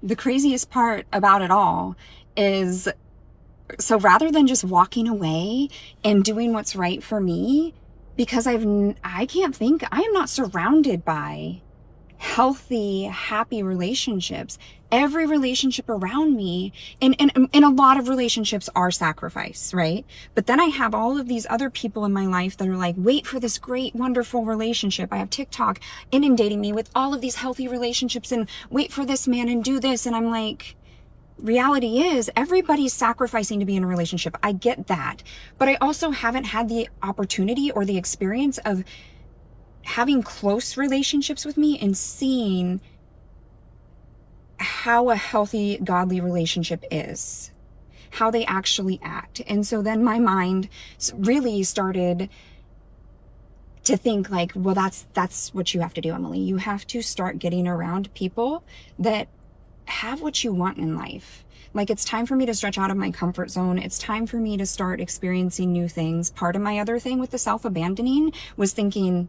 the craziest part about it all is, so rather than just walking away and doing what's right for me, because I can't think, I am not surrounded by healthy, happy relationships. Every relationship around me, and a lot of relationships are sacrifice, right? But then I have all of these other people in my life that are like, wait for this great, wonderful relationship. I have TikTok inundating me with all of these healthy relationships and wait for this man and do this. And I'm like, reality is everybody's sacrificing to be in a relationship. I get that. But I also haven't had the opportunity or the experience of having close relationships with me and seeing how a healthy, godly relationship is, how they actually act. And so then my mind really started to think like, well, that's what you have to do, Emily. You have to start getting around people that have what you want in life. Like, it's time for me to stretch out of my comfort zone. It's time for me to start experiencing new things. Part of my other thing with the self-abandoning was thinking,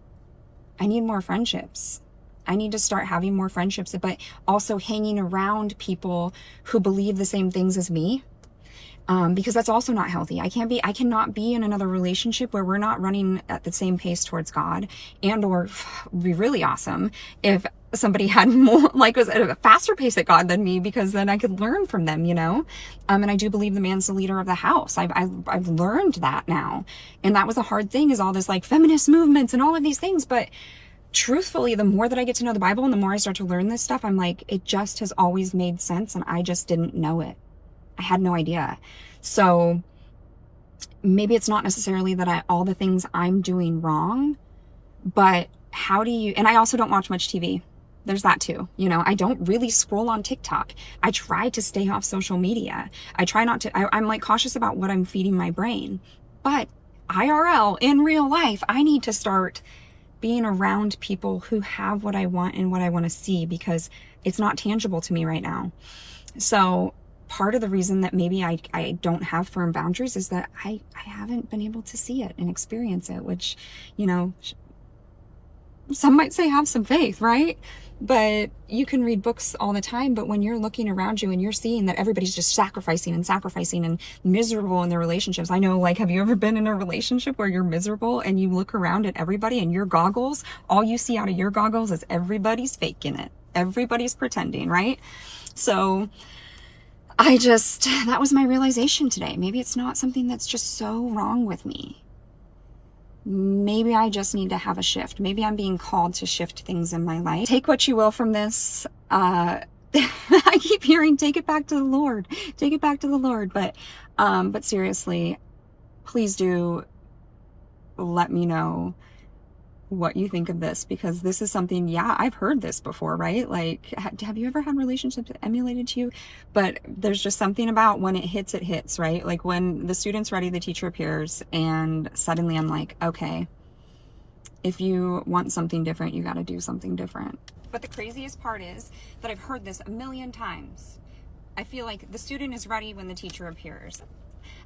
I need more friendships. I need to start having more friendships, but also hanging around people who believe the same things as me. Because that's also not healthy. I cannot be in another relationship where we're not running at the same pace towards God, or it'd be really awesome if somebody had more, like, was at a faster pace at God than me, because then I could learn from them, and I do believe the man's the leader of the house. I've learned that now. And that was a hard thing, is all this like feminist movements and all of these things. But truthfully, the more that I get to know the Bible and the more I start to learn this stuff, I'm like, it just has always made sense. And I just didn't know it. I had no idea. So maybe it's not necessarily that all the things I'm doing wrong, but how do you, and I also don't watch much TV. There's that too. I don't really scroll on TikTok. I try to stay off social media. I try not to, I'm like cautious about what I'm feeding my brain. But IRL, in real life, I need to start being around people who have what I want and what I want to see, because it's not tangible to me right now. So part of the reason that maybe I don't have firm boundaries is that I haven't been able to see it and experience it, which, some might say have some faith, right? But you can read books all the time, but when you're looking around you and you're seeing that everybody's just sacrificing and miserable in their relationships. I know, like, have you ever been in a relationship where you're miserable and you look around at everybody and your goggles, all you see out of your goggles is everybody's faking it. Everybody's pretending, right? So that was my realization today. Maybe it's not something that's just so wrong with me. Maybe I just need to have a shift. Maybe I'm being called to shift things in my life. Take what you will from this. I keep hearing, take it back to the Lord. Take it back to the Lord. But seriously, please do let me know what you think of this, because this is something, I've heard this before, right? Like, have you ever had relationships emulated to you? But there's just something about when it hits, right? Like when the student's ready, the teacher appears, and suddenly I'm like, okay, if you want something different, you got to do something different. But the craziest part is that I've heard this a million times. I feel like the student is ready when the teacher appears.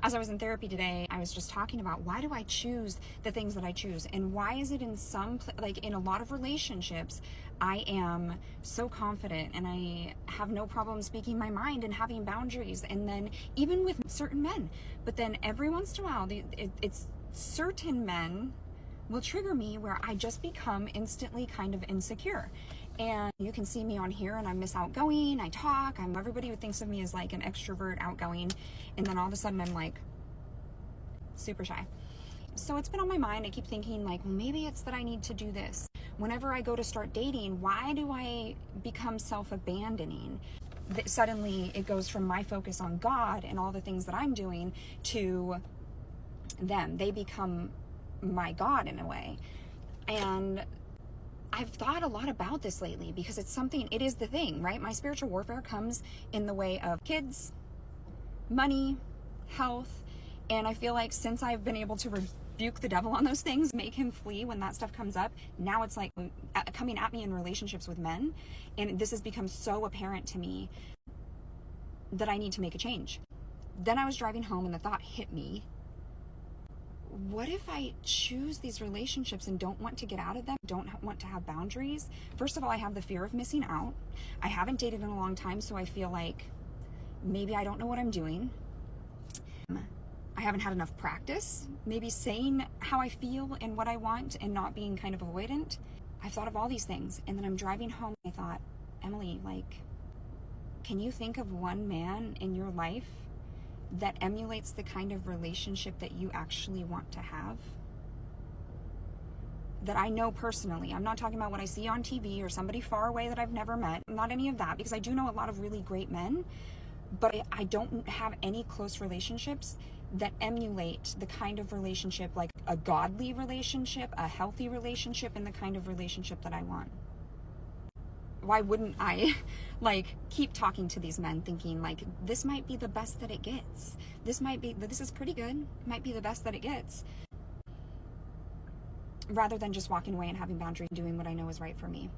As I was in therapy today, I was just talking about, why do I choose the things that I choose? And why is it in in a lot of relationships, I am so confident and I have no problem speaking my mind and having boundaries. And then even with certain men, but then every once in a while, it's certain men will trigger me where I just become instantly kind of insecure. And you can see me on here and I'm Miss Outgoing, I talk, everybody who thinks of me as like an extrovert, outgoing, and then all of a sudden I'm like super shy. So it's been on my mind. I keep thinking like, well, maybe it's that I need to do this. Whenever I go to start dating, why do I become self-abandoning? Suddenly it goes from my focus on God and all the things that I'm doing to them. They become my God in a way. And I've thought a lot about this lately, because it is the thing, right? My spiritual warfare comes in the way of kids, money, health. And I feel like since I've been able to rebuke the devil on those things, make him flee when that stuff comes up, now it's like coming at me in relationships with men. And this has become so apparent to me that I need to make a change. Then I was driving home and the thought hit me, what if I choose these relationships and don't want to get out of them, don't want to have boundaries? First of all, I have the fear of missing out. I haven't dated in a long time, so I feel like maybe I don't know what I'm doing. I haven't had enough practice, maybe saying how I feel and what I want and not being kind of avoidant. I've thought of all these things, and then I'm driving home and I thought, Emily, like, can you think of one man in your life that emulates the kind of relationship that you actually want to have? That I know personally. I'm not talking about what I see on TV or somebody far away that I've never met. Not any of that, because I do know a lot of really great men, but I don't have any close relationships that emulate the kind of relationship, like a godly relationship, a healthy relationship, and the kind of relationship that I want. Why wouldn't I like keep talking to these men thinking like, this might be the best that it gets. This is pretty good. Might be the best that it gets. Rather than just walking away and having boundaries and doing what I know is right for me.